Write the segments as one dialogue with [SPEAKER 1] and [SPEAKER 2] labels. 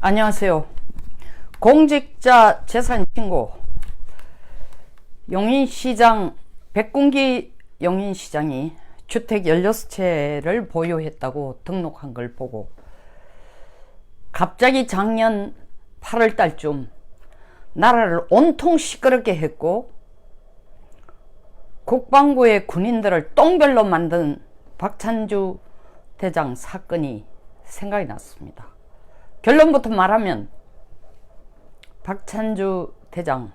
[SPEAKER 1] 안녕하세요. 공직자 재산 신고 용인시장 백군기 용인시장이 주택 16채를 보유했다고 등록한 걸 보고 갑자기 작년 8월 달쯤 나라를 온통 시끄럽게 했고 국방부의 군인들을 똥별로 만든 박찬주 대장 사건이 생각이 났습니다. 결론부터 말하면 박찬주 대장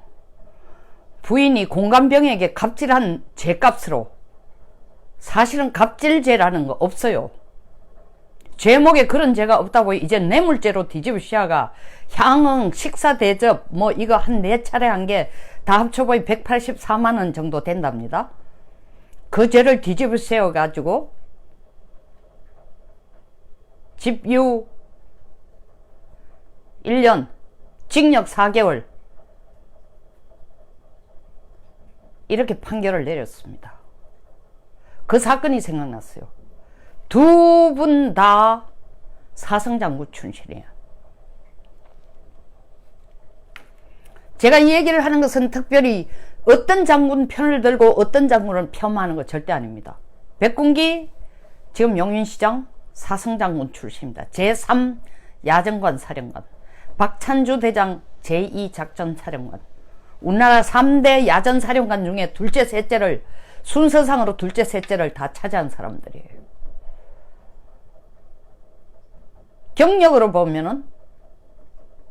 [SPEAKER 1] 부인이 공관병에게 갑질한 죄값으로, 사실은 갑질죄라는 거 없어요. 제목에 그런 죄가 없다고 이제 뇌물죄로 뒤집어 씌워가 향응, 식사 대접 뭐 이거 한 4차례 한 게 다 합쳐보니 184만원 정도 된답니다. 그 죄를 뒤집어 씌워 가지고 집유 1년, 징역 4개월 이렇게 판결을 내렸습니다. 그 사건이 생각났어요. 두 분 다 사성장군 출신이에요. 제가 이 얘기를 하는 것은 특별히 어떤 장군 편을 들고 어떤 장군을 폄하하는 거 절대 아닙니다. 백군기 지금 용인시장 사성장군 출신입니다. 제3 야전관 사령관, 박찬주 대장 제2 작전사령관, 우리나라 3대 야전사령관 중에 둘째 셋째를 순서상으로 둘째 셋째를 다 차지한 사람들이에요. 경력으로 보면은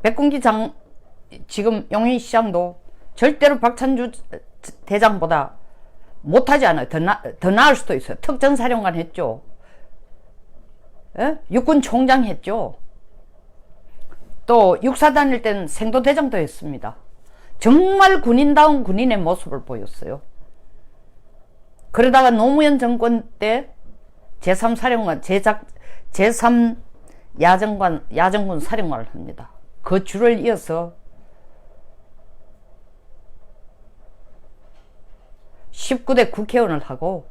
[SPEAKER 1] 백군기 지금 용인시장도 절대로 박찬주 대장보다 못하지 않아요. 더 나을 수도 있어요. 특전사령관 했죠. 예? 육군 총장 했죠. 또 육사 다닐 때는 생도대장도 했습니다. 정말 군인다운 군인의 모습을 보였어요. 그러다가 노무현 정권 때 제3사령관, 제3 야전군 사령관을 합니다. 그 줄을 이어서 19대 국회의원을 하고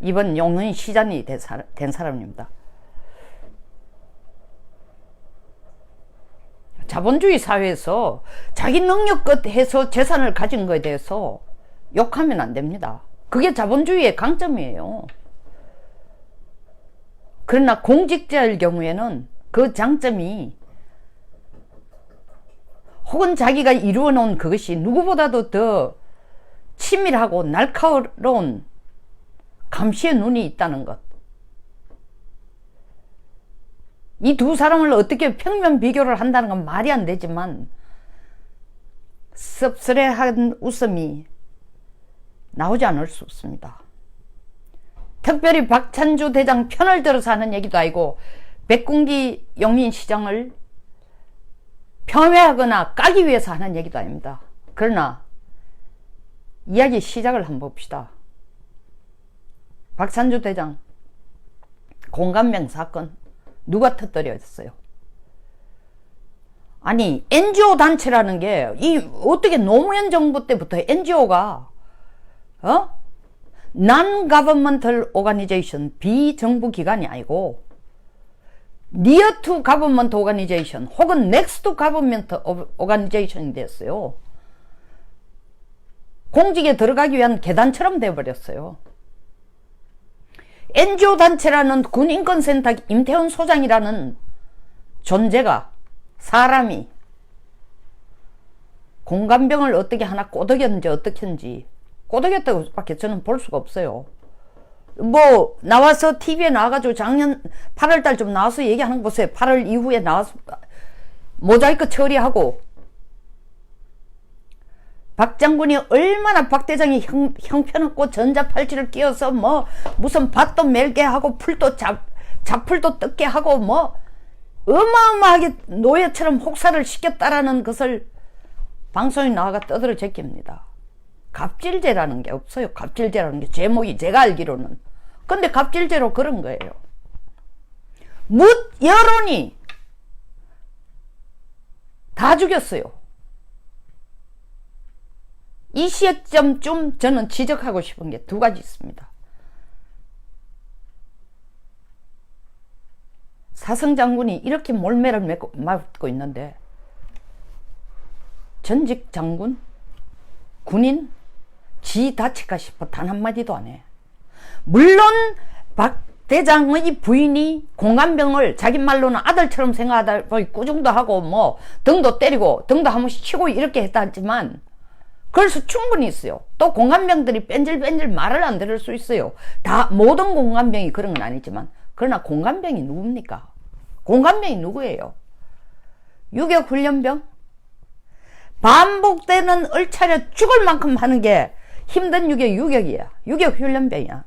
[SPEAKER 1] 이번 용인시장이 된 사람입니다. 자본주의 사회에서 자기 능력껏 해서 재산을 가진 것에 대해서 욕하면 안 됩니다. 그게 자본주의의 강점이에요. 그러나 공직자일 경우에는 그 장점이 혹은 자기가 이루어 놓은 그것이 누구보다도 더 치밀하고 날카로운 감시의 눈이 있다는 것. 이 두 사람을 어떻게 평면 비교를 한다는 건 말이 안 되지만 씁쓸해한 웃음이 나오지 않을 수 없습니다. 특별히 박찬주 대장 편을 들어서 하는 얘기도 아니고 백군기 용인시장을 폄훼하거나 까기 위해서 하는 얘기도 아닙니다. 그러나 이야기 시작을 한번 봅시다. 박찬주 대장 공관병 사건 누가 터뜨렸어요? 아니 NGO 단체라는 게 어떻게 노무현 정부 때부터 NGO가 Non-Governmental Organization, 비정부 기관이 아니고 Near to Government Organization 혹은 Next to Government Organization이 됐어요. 공직에 들어가기 위한 계단처럼 되어버렸어요. NGO 단체라는 군인권센터 임태훈 소장이라는 존재가, 사람이 공관병을 어떻게 하나 꼬드겼는지 어떻게 했는지, 꼬드겼다고 밖에 저는 볼 수가 없어요. 뭐 나와서 TV에 나와가지고 작년 8월달 좀 나와서 얘기하는 거 보세요. 8월 이후에 나와서 모자이크 처리하고 박 장군이 얼마나 박 대장이 형편없고 전자팔찌를 끼워서 뭐 무슨 밭도 멜게 하고 풀도 잡풀도 뜯게 하고 뭐 어마어마하게 노예처럼 혹사를 시켰다라는 것을 방송에 나와가 떠들어 제낍니다. 갑질죄라는 게 없어요. 갑질죄라는 게 제목이 제가 알기로는. 근데 갑질죄로 그런 거예요. 묻 여론이 다 죽였어요. 이 시점쯤 저는 지적하고 싶은 게 두 가지 있습니다. 사성 장군이 이렇게 몰매를 맞고 있는데 전직 장군, 군인, 지 다칠까 싶어 단 한마디도 안 해. 물론 박 대장의 부인이 공감병을 자기 말로는 아들처럼 생각하다 꾸중도 하고 뭐 등도 때리고 등도 한 번씩 치고 이렇게 했다 하지만 그럴 수 충분히 있어요. 또 공감병들이 뺀질뺀질 말을 안 들을 수 있어요. 다 모든 공감병이 그런 건 아니지만 그러나 공감병이 누굽니까? 공감병이 누구예요? 유격훈련병? 반복되는 얼차려 죽을 만큼 하는 게 힘든 유격이야. 유격훈련병이야.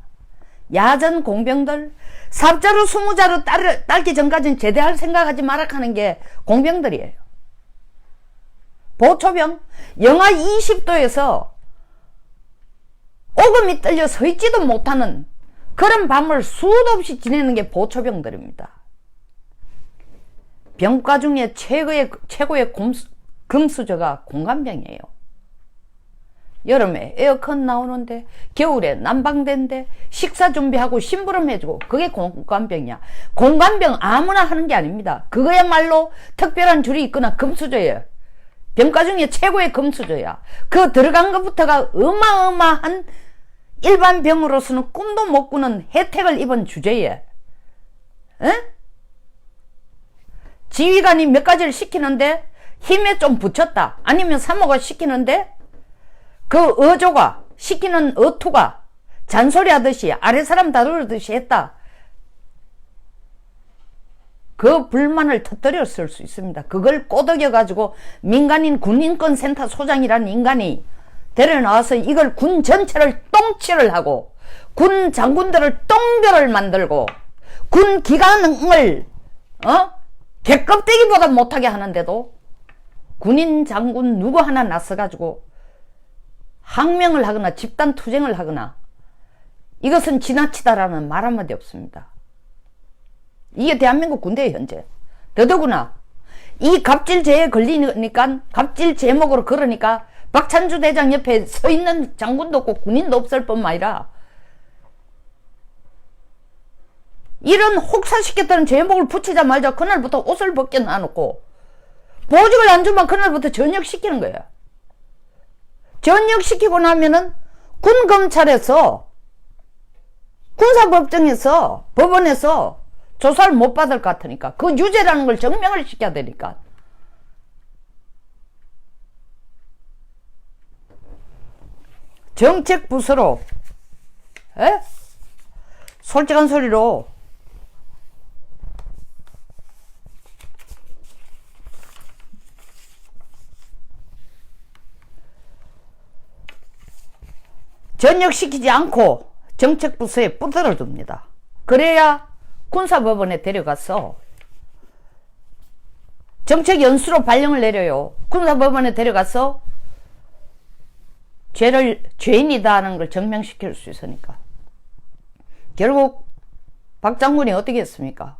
[SPEAKER 1] 야전 공병들, 삽자루 20자루 딸기 전까지는 제대할 생각하지 마라 하는 게 공병들이에요. 보초병, 영하 20도에서 오금이 떨려 서 있지도 못하는 그런 밤을 수도 없이 지내는 게 보초병들입니다. 병과 중에 최고의 금수저가 공감병이에요. 여름에 에어컨 나오는데 겨울에 난방된데 식사 준비하고 심부름 해주고 그게 공감병이야. 공감병 아무나 하는 게 아닙니다. 그거야말로 특별한 줄이 있거나 금수저예요. 병과 중에 최고의 금수저야. 그 들어간 것부터가 어마어마한 일반 병으로서는 꿈도 못 꾸는 혜택을 입은 주제에 지휘관이 몇 가지를 시키는데 힘에 좀 붙였다 아니면 사모가 시키는데 그 어조가 시키는 어투가 잔소리하듯이 아래 사람 다루듯이 했다. 그 불만을 터뜨렸을 수 있습니다. 그걸 꼬드겨 가지고 민간인 군인권센터 소장이라는 인간이 데려나와서 이걸 군 전체를 똥칠을 하고 군 장군들을 똥별을 만들고 군 기관을 개껍데기보다 못하게 하는데도 군인 장군 누구 하나 나서가지고 항명을 하거나 집단 투쟁을 하거나 이것은 지나치다라는 말 한마디 없습니다. 이게 대한민국 군대의 현재. 더더구나 이 갑질죄에 걸리니까 갑질 제목으로 그러니까 박찬주 대장 옆에 서 있는 장군도 없고 군인도 없을 뿐만 아니라 이런 혹사시켰다는 제목을 붙이자 말자 그날부터 옷을 벗겨 놔놓고 보직을 안 주면 그날부터 전역시키는 거예요. 전역시키고 나면은 군검찰에서 군사법정에서 법원에서 조사를 못 받을 것 같으니까 그 유죄라는 걸 증명을 시켜야 되니까 정책부서로 솔직한 소리로 전역시키지 않고 정책부서에 뿌들어 둡니다. 그래야 군사법원에 데려가서 정책연수로 발령을 내려요. 군사법원에 데려가서 죄인이다 하는 걸 증명시킬 수 있으니까. 결국 박 장군이 어떻게 했습니까?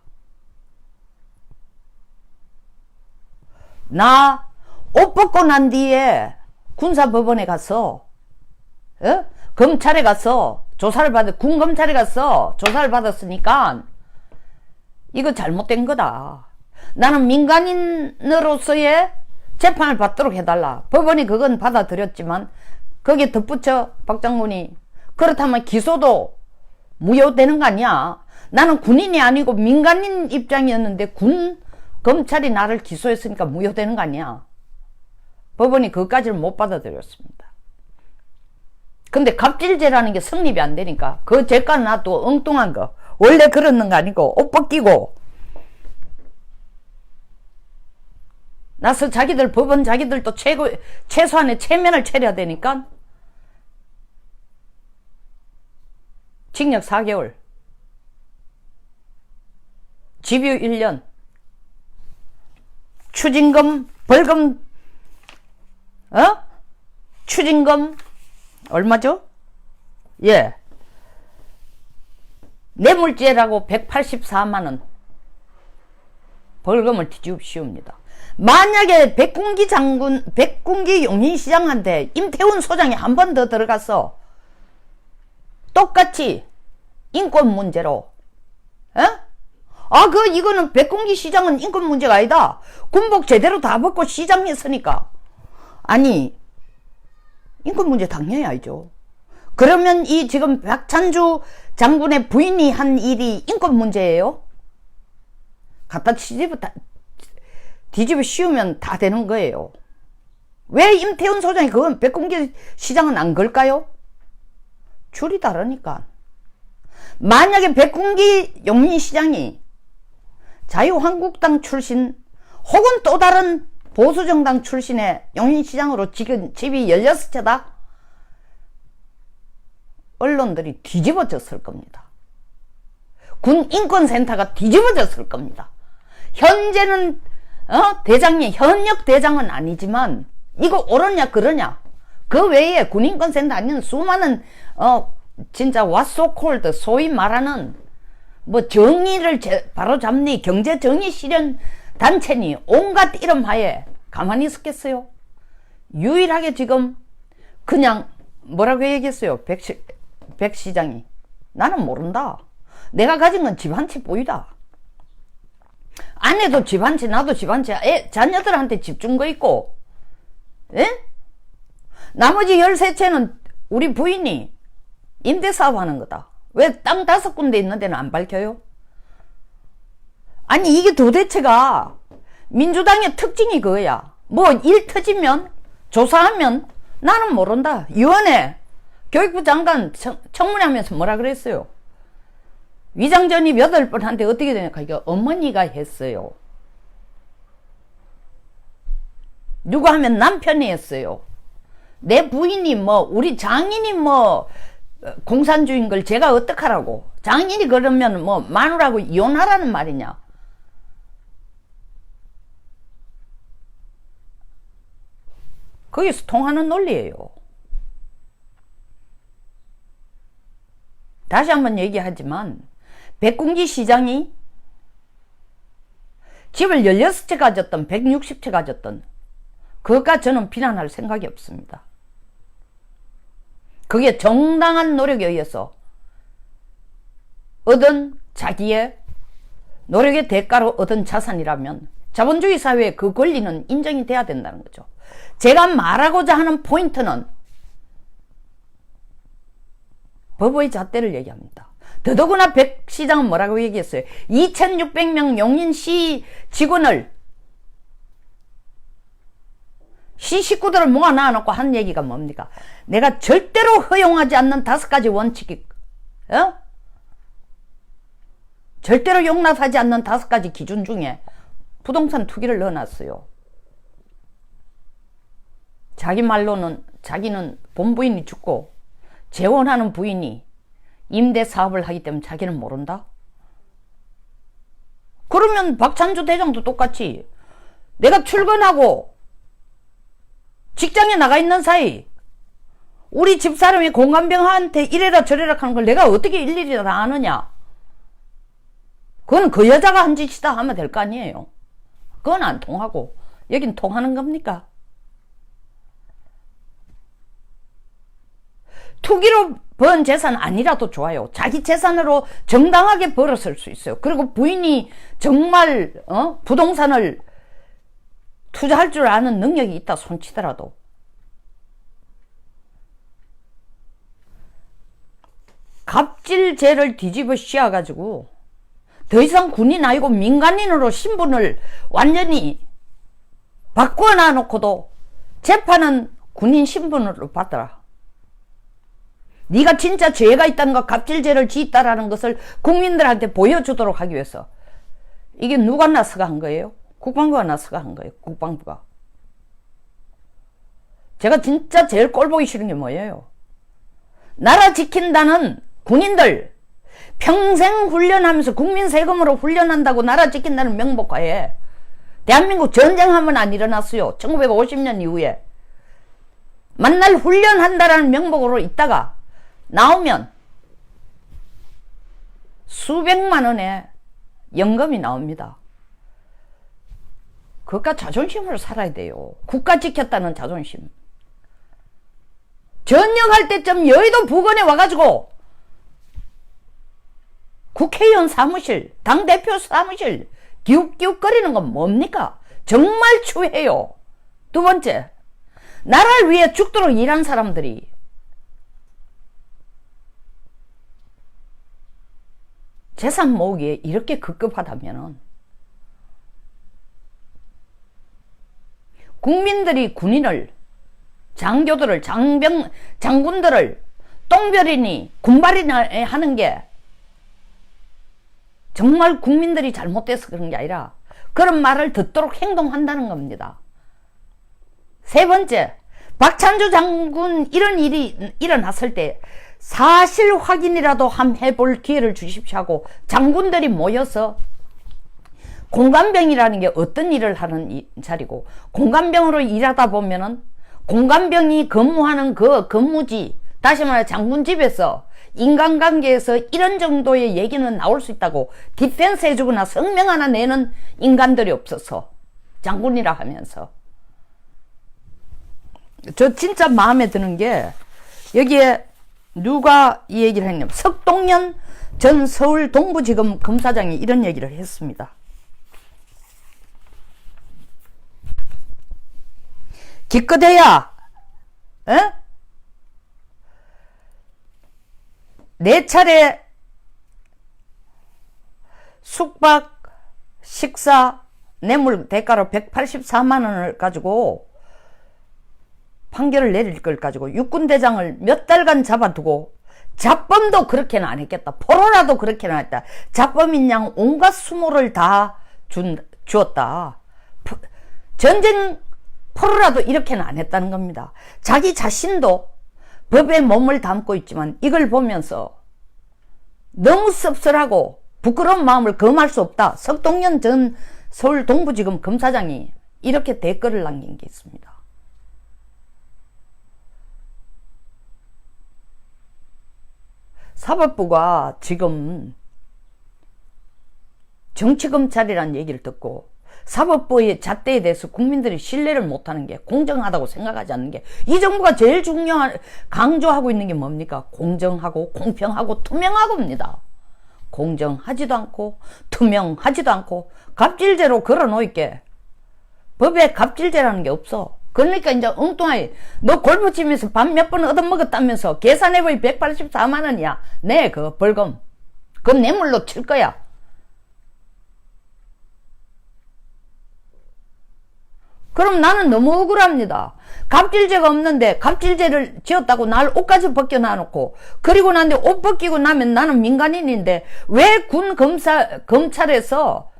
[SPEAKER 1] 나 옷 벗고 난 뒤에 군사법원에 가서 검찰에 가서 조사를 군검찰에 가서 조사를 받았으니까 이거 잘못된 거다. 나는 민간인으로서의 재판을 받도록 해달라. 법원이 그건 받아들였지만 거기에 덧붙여 박 장군이 그렇다면 기소도 무효되는 거 아니야. 나는 군인이 아니고 민간인 입장이었는데 검찰이 나를 기소했으니까 무효되는 거 아니야. 법원이 그것까지는 못 받아들였습니다. 근데 갑질죄라는 게 성립이 안 되니까 그 죄가는 놔두고 엉뚱한 거 원래 그러는 거 아니고 옷 벗기고 나서 법원 자기들도 최소한의 체면을 차려야 되니까 징역 4개월 집유 1년 추징금 벌금 추징금 얼마죠? 예. 뇌물죄라고 184만원 벌금을 뒤집시옵니다. 만약에 백군기 용인시장한테 임태훈 소장이 한 번 더 들어가서 똑같이 인권 문제로 이거는 백공기 시장은 인권 문제가 아니다. 군복 제대로 다 벗고 시장 했으니까. 아니, 인권 문제 당연히 알죠. 그러면 이 지금 박찬주 장군의 부인이 한 일이 인권 문제예요? 갖다 뒤집어 씌우면 다 되는 거예요. 왜 임태훈 소장이 그건 백공기 시장은 안 걸까요? 줄이 다르니까. 만약에 백공기 용인시장이 자유한국당 출신 혹은 또 다른 보수정당 출신의 용인시장으로 지금 집이 16채다? 언론들이 뒤집어졌을 겁니다. 군 인권센터가 뒤집어졌을 겁니다. 현재는 대장이 현역 대장은 아니지만 이거 옳으냐 그러냐 그 외에 군 인권센터 아닌 수많은 진짜 왓소콜드 소위 말하는 뭐 정의를 바로 잡니 경제 정의 실현 단체니 온갖 이름 하에 가만히 있었겠어요? 유일하게 지금 그냥 뭐라고 얘기했어요? 백 시장이 나는 모른다. 내가 가진 건 집 한 채 보이다. 아내도 집 한 채, 나도 집 한 채, 자녀들한테 집 준 거 있고, 예? 나머지 13채는 우리 부인이 임대사업 하는 거다. 왜 땅 5군데 있는 데는 안 밝혀요? 아니, 이게 도대체가 민주당의 특징이 그거야. 뭐 일 터지면, 조사하면 나는 모른다. 유언에 교육부 장관 청문회하면서 뭐라 그랬어요? 위장전입 8번 한데 어떻게 되니까 이게 어머니가 했어요. 누가 하면 남편이 했어요. 내 부인이 뭐 우리 장인이 뭐 공산주의인 걸 제가 어떡하라고. 장인이 그러면 뭐 마누라하고 이혼하라는 말이냐. 거기서 통하는 논리예요. 다시 한번 얘기하지만 백공기 시장이 집을 16채 가졌던 160채 가졌던 그것과 저는 비난할 생각이 없습니다. 그게 정당한 노력에 의해서 얻은 자기의 노력의 대가로 얻은 자산이라면 자본주의 사회에 그 권리는 인정이 돼야 된다는 거죠. 제가 말하고자 하는 포인트는 법의 잣대를 얘기합니다. 더더구나 백 시장은 뭐라고 얘기했어요? 2600명 용인시 직원을 시 식구들을 모아놔놓고 한 얘기가 뭡니까? 내가 절대로 허용하지 않는 5가지 원칙이 절대로 용납하지 않는 5가지 기준 중에 부동산 투기를 넣어놨어요. 자기 말로는 자기는 본부인이 죽고 재혼하는 부인이 임대 사업을 하기 때문에 자기는 모른다? 그러면 박찬주 대장도 똑같이 내가 출근하고 직장에 나가 있는 사이 우리 집사람이 공감병한테 이래라 저래라 하는 걸 내가 어떻게 일일이 다 아느냐? 그건 그 여자가 한 짓이다 하면 될 거 아니에요. 그건 안 통하고 여긴 통하는 겁니까? 투기로 번 재산 아니라도 좋아요. 자기 재산으로 정당하게 벌었을 수 있어요. 그리고 부인이 정말 부동산을 투자할 줄 아는 능력이 있다 손치더라도 갑질죄를 뒤집어 씌워가지고 더 이상 군인 아니고 민간인으로 신분을 완전히 바꿔놔 놓고도 재판은 군인 신분으로 받더라. 네가 진짜 죄가 있다는 것, 갑질죄를 지었다라는 것을 국민들한테 보여주도록 하기 위해서. 이게 누가 나서가 한 거예요? 국방부가 나서가 한 거예요. 국방부가. 제가 진짜 제일 꼴보기 싫은 게 뭐예요? 나라 지킨다는 군인들 평생 훈련하면서 국민 세금으로 훈련한다고 나라 지킨다는 명목하에 대한민국 전쟁 한 번 안 일어났어요. 1950년 이후에. 만날 훈련한다라는 명목으로 있다가 나오면 수백만 원의 연금이 나옵니다. 그것과 자존심으로 살아야 돼요. 국가 지켰다는 자존심. 전역할 때쯤 여의도 부근에 와가지고 국회의원 사무실, 당대표 사무실 기웃기웃거리는 건 뭡니까? 정말 추해요. 두 번째, 나라를 위해 죽도록 일한 사람들이 재산 모으기에 이렇게 급급하다면 국민들이 군인을, 장교들을, 장군들을 똥별이니 군발이나 하는 게 정말 국민들이 잘못돼서 그런 게 아니라 그런 말을 듣도록 행동한다는 겁니다. 세 번째, 박찬주 장군 이런 일이 일어났을 때 사실 확인이라도 함 해볼 기회를 주십시오 하고 장군들이 모여서 공관병이라는 게 어떤 일을 하는 자리고, 공관병으로 일하다 보면은 공관병이 근무하는 그 근무지, 다시 말해 장군 집에서 인간관계에서 이런 정도의 얘기는 나올 수 있다고 디펜스 해주거나 성명 하나 내는 인간들이 없어서, 장군이라 하면서. 저 진짜 마음에 드는 게 여기에 누가 이 얘기를 했냐면 석동연 전 서울 동부지검 검사장이 이런 얘기를 했습니다. 기껏해야 네 차례 숙박 식사 뇌물 대가로 184만 원을 가지고 판결을 내릴 걸 가지고 육군대장을 몇 달간 잡아두고 잡범도 그렇게는 안 했겠다. 포로라도 그렇게는 안 했다. 잡범인 양 온갖 수모를 다 주었다. 전쟁 포로라도 이렇게는 안 했다는 겁니다. 자기 자신도 법에 몸을 담고 있지만 이걸 보면서 너무 씁쓸하고 부끄러운 마음을 금할 수 없다. 석동연 전 서울 동부지검 검사장이 이렇게 댓글을 남긴 게 있습니다. 사법부가 지금 정치검찰이라는 얘기를 듣고 사법부의 잣대에 대해서 국민들이 신뢰를 못하는 게, 공정하다고 생각하지 않는 게, 이 정부가 제일 강조하고 있는 게 뭡니까? 공정하고 공평하고 투명하고입니다. 공정하지도 않고 투명하지도 않고 갑질제로 걸어놓을게. 법에 갑질제라는 게 없어. 그러니까 이제 엉뚱하게 너 골프 치면서 밥 몇 번 얻어먹었다면서 계산해보니 184만 원이야. 네, 그 벌금. 그럼 뇌물로 칠 거야. 그럼 나는 너무 억울합니다. 갑질죄가 없는데 갑질죄를 지었다고 날 옷까지 벗겨놔놓고, 그리고 난데 옷 벗기고 나면 나는 민간인인데 왜 검찰에서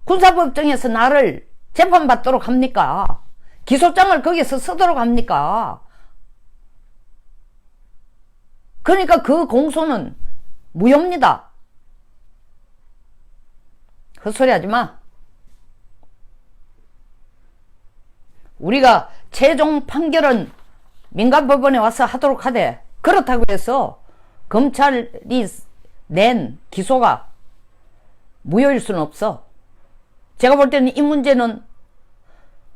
[SPEAKER 1] 군사법정에서 나를 재판받도록 합니까? 기소장을 거기서 쓰도록 합니까? 그러니까 그 공소는 무효입니다. 헛소리 하지 마. 우리가 최종 판결은 민간법원에 와서 하도록 하되, 그렇다고 해서 검찰이 낸 기소가 무효일 수는 없어. 제가 볼 때는 이 문제는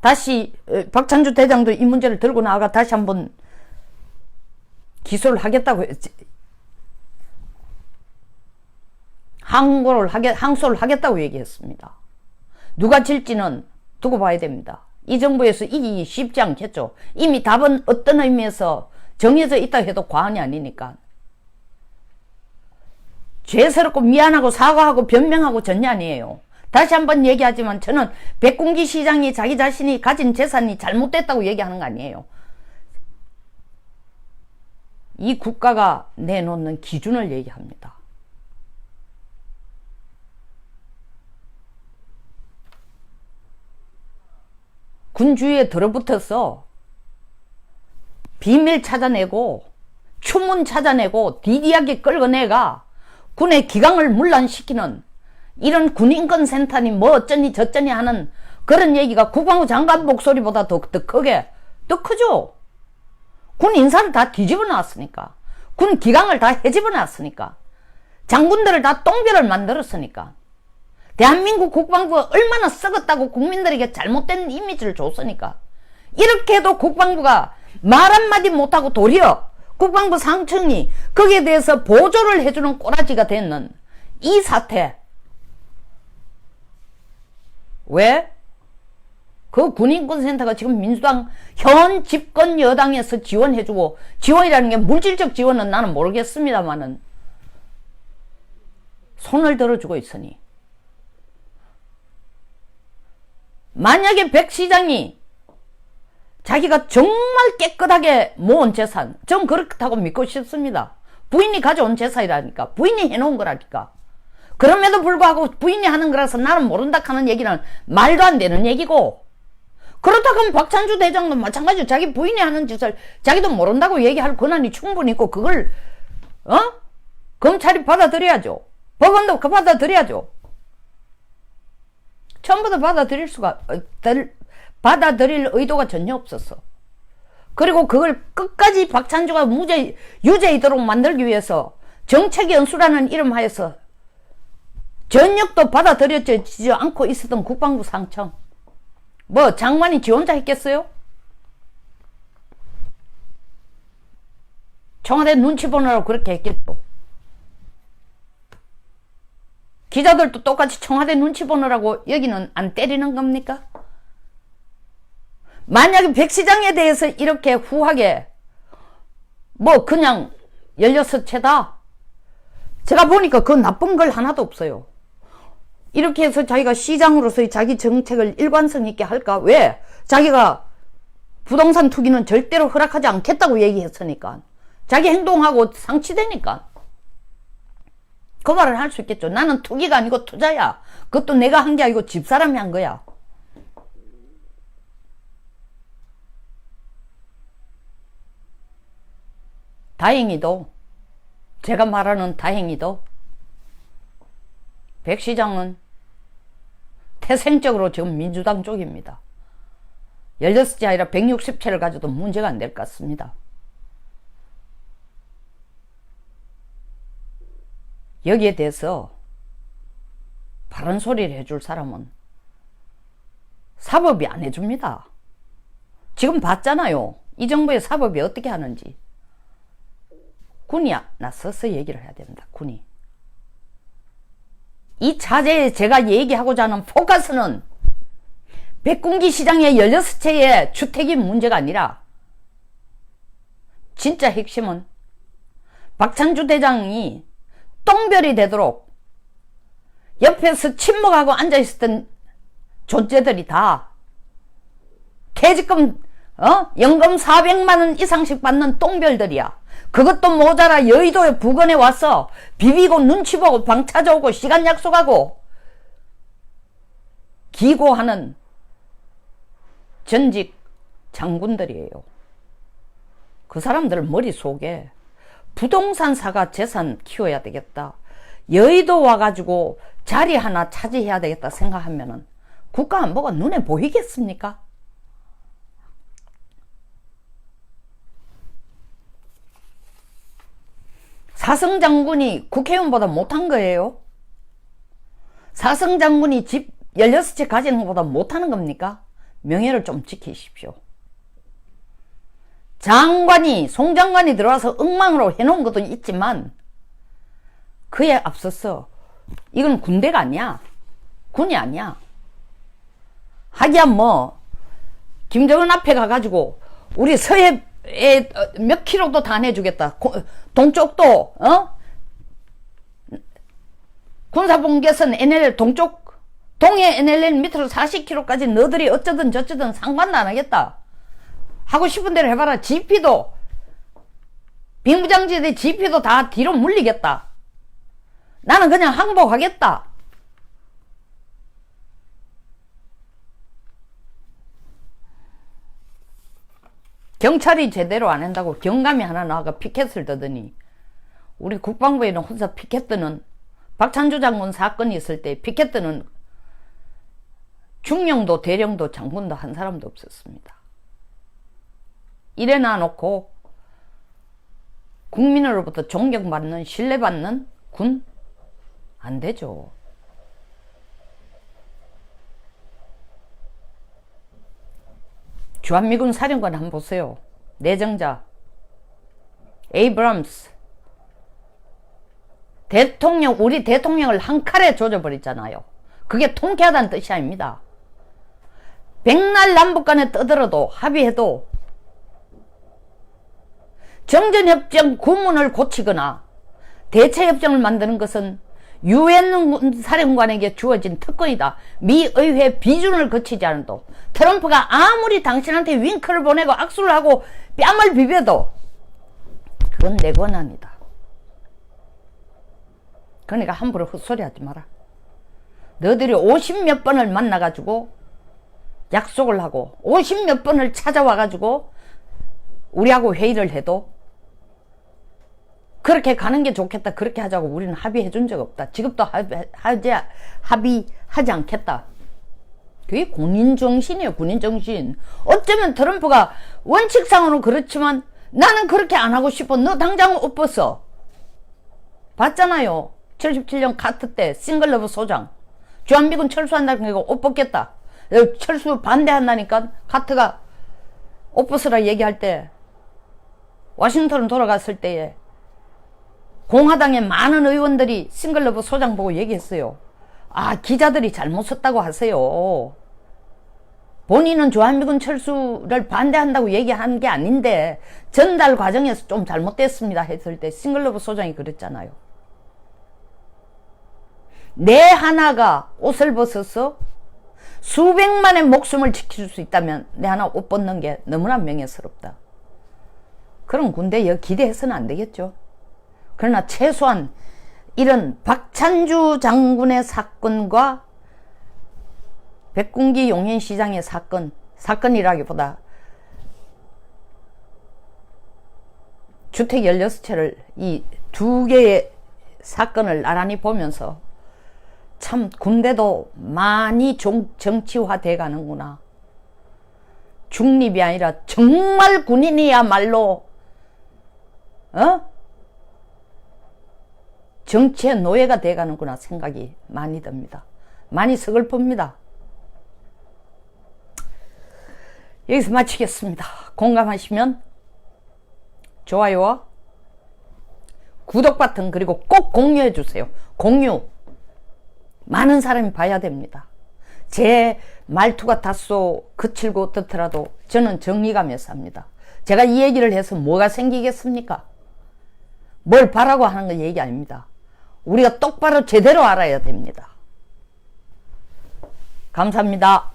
[SPEAKER 1] 다시 박찬주 대장도 이 문제를 들고 나가 다시 한번 기소를 하겠다고 항소를 하겠다고 얘기했습니다. 누가 질지는 두고 봐야 됩니다. 이 정부에서 이기기 쉽지 않겠죠. 이미 답은 어떤 의미에서 정해져 있다 해도 과언이 아니니까. 죄스럽고 미안하고 사과하고 변명하고 전혀 아니에요. 다시 한번 얘기하지만 저는 백군기 시장이 자기 자신이 가진 재산이 잘못됐다고 얘기하는 거 아니에요. 이 국가가 내놓는 기준을 얘기합니다. 군 주위에 들어붙어서 비밀 찾아내고 추문 찾아내고 디디하게 끌어내가 군의 기강을 문란시키는 이런 군인권센터니 뭐 어쩌니 저쩌니 하는 그런 얘기가 국방부 장관 목소리보다 더 크게, 더 크죠. 군 인사를 다 뒤집어 놨으니까, 군 기강을 다 헤집어 놨으니까, 장군들을 다 똥별을 만들었으니까, 대한민국 국방부가 얼마나 썩었다고 국민들에게 잘못된 이미지를 줬으니까, 이렇게 해도 국방부가 말 한마디 못하고 도리어 국방부 상층이 거기에 대해서 보조를 해주는 꼬라지가 됐는 이 사태. 왜? 그 군인권센터가 지금 민주당 현 집권 여당에서 지원해주고, 지원이라는 게 물질적 지원은 나는 모르겠습니다만은 손을 들어주고 있으니, 만약에 백 시장이 자기가 정말 깨끗하게 모은 재산, 전 그렇다고 믿고 싶습니다. 부인이 가져온 재산이라니까, 부인이 해놓은 거라니까. 그럼에도 불구하고 부인이 하는 거라서 나는 모른다 하는 얘기는 말도 안 되는 얘기고, 그렇다 그러면 박찬주 대장도 마찬가지로 자기 부인이 하는 짓을 자기도 모른다고 얘기할 권한이 충분히 있고, 그걸 검찰이 받아들여야죠. 법원도 받아들여야죠. 처음부터 받아들일 의도가 전혀 없었어. 그리고 그걸 끝까지 박찬주가 유죄이도록 만들기 위해서 정책연수라는 이름 하에서 전역도 받아들여지지 않고 있었던 국방부 상청, 뭐 장관이 지 혼자 했겠어요? 청와대 눈치 보느라고 그렇게 했겠죠. 기자들도 똑같이 청와대 눈치 보느라고 여기는 안 때리는 겁니까? 만약에 백 시장에 대해서 이렇게 후하게 뭐 그냥 16채다, 제가 보니까 그 나쁜 걸 하나도 없어요. 이렇게 해서 자기가 시장으로서의 자기 정책을 일관성 있게 할까? 왜? 자기가 부동산 투기는 절대로 허락하지 않겠다고 얘기했으니까. 자기 행동하고 상치되니까. 그 말을 할 수 있겠죠. 나는 투기가 아니고 투자야. 그것도 내가 한 게 아니고 집사람이 한 거야. 다행히도, 제가 말하는 다행히도 백 시장은 태생적으로 지금 민주당 쪽입니다. 16째 아니라 160채를 가져도 문제가 안 될 것 같습니다. 여기에 대해서 바른 소리를 해줄 사람은 사법이 안 해줍니다. 지금 봤잖아요. 이 정부의 사법이 어떻게 하는지. 군이 나서서 얘기를 해야 됩니다. 군이. 이 차제에 제가 얘기하고자 하는 포커스는 백군기 시장의 16채의 주택이 문제가 아니라, 진짜 핵심은 박찬주 대장이 똥별이 되도록 옆에서 침묵하고 앉아있었던 존재들이 다 퇴직금 연금 400만원 이상씩 받는 똥별들이야. 그것도 모자라 여의도의 부근에 와서 비비고 눈치 보고 방 찾아오고 시간 약속하고 기고하는 전직 장군들이에요. 그 사람들 머릿속에 부동산사가 재산 키워야 되겠다, 여의도 와가지고 자리 하나 차지해야 되겠다 생각하면은 국가 안보가 눈에 보이겠습니까? 사성장군이 국회의원보다 못한 거예요? 사성장군이 집 16채 가지는 것보다 못하는 겁니까? 명예를 좀 지키십시오. 송장관이 들어와서 엉망으로 해놓은 것도 있지만, 그에 앞서서 이건 군대가 아니야. 군이 아니야. 하기야 뭐 김정은 앞에 가가지고 우리 서해 몇 킬로도 다 내주겠다. 동쪽도 군사분계선 NLL 동해 NLL 밑으로 40km까지 너들이 어쩌든 저쩌든 상관도 안 하겠다. 하고 싶은 대로 해봐라. GP도 빙부장지대 GP도 다 뒤로 물리겠다. 나는 그냥 항복하겠다. 경찰이 제대로 안 한다고 경감이 하나 나와가 피켓을 드더니, 우리 국방부에는 혼자 피켓 드는, 박찬주 장군 사건이 있을 때 피켓 드는 중령도 대령도 장군도 한 사람도 없었습니다. 이래 놔놓고 국민으로부터 존경받는, 신뢰받는 군? 안 되죠. 주한미군 사령관 한번 보세요. 내정자 에이브럼스 우리 대통령을 한 칼에 조져버렸잖아요. 그게 통쾌하다는 뜻이 아닙니다. 백날 남북 간에 떠들어도 합의해도 정전협정 구문을 고치거나 대체협정을 만드는 것은 유엔 사령관에게 주어진 특권이다. 미 의회 비준을 거치지 않아도 트럼프가 아무리 당신한테 윙크를 보내고 악수를 하고 뺨을 비벼도 그건 내 권한이다. 그러니까 함부로 헛소리 하지 마라. 너희들이 50몇 번을 만나가지고 약속을 하고 50몇 번을 찾아와가지고 우리하고 회의를 해도 그렇게 가는 게 좋겠다, 그렇게 하자고 우리는 합의해 준 적 없다. 지금도 합의하지 않겠다. 그게 군인정신이에요. 군인정신. 어쩌면 트럼프가 원칙상으로 그렇지만 나는 그렇게 안 하고 싶어. 너 당장 옷 벗어. 봤잖아요. 77년 카트 때 싱글러브 소장 주한미군 철수한다는 거 옷 벗겠다. 철수 반대한다니까 카트가 옷 벗으라 얘기할 때 워싱턴 돌아갔을 때에 공화당의 많은 의원들이 싱글러브 소장 보고 얘기했어요. 아, 기자들이 잘못 썼다고 하세요. 본인은 주한미군 철수를 반대한다고 얘기한 게 아닌데 전달 과정에서 좀 잘못됐습니다 했을 때 싱글러브 소장이 그랬잖아요. 내 하나가 옷을 벗어서 수백만의 목숨을 지킬 수 있다면 내 하나 옷 벗는 게 너무나 명예스럽다. 그런 군대에 기대해서는 안 되겠죠. 그러나 최소한 이런 박찬주 장군의 사건과 백군기 용인시장의 사건이라기보다 주택 16채를 이 두 개의 사건을 나란히 보면서 참 군대도 많이 정치화돼 가는구나. 중립이 아니라 정말 군인이야말로 정치의 노예가 돼 가는구나 생각이 많이 듭니다. 많이 서글픕니다. 여기서 마치겠습니다. 공감하시면 좋아요와 구독 버튼 그리고 꼭 공유해 주세요. 공유. 많은 사람이 봐야 됩니다. 제 말투가 다소 거칠고 어떻더라도 저는 정의감에 삽니다. 제가 이 얘기를 해서 뭐가 생기겠습니까? 뭘 바라고 하는 건 얘기 아닙니다. 우리가 똑바로 제대로 알아야 됩니다. 감사합니다.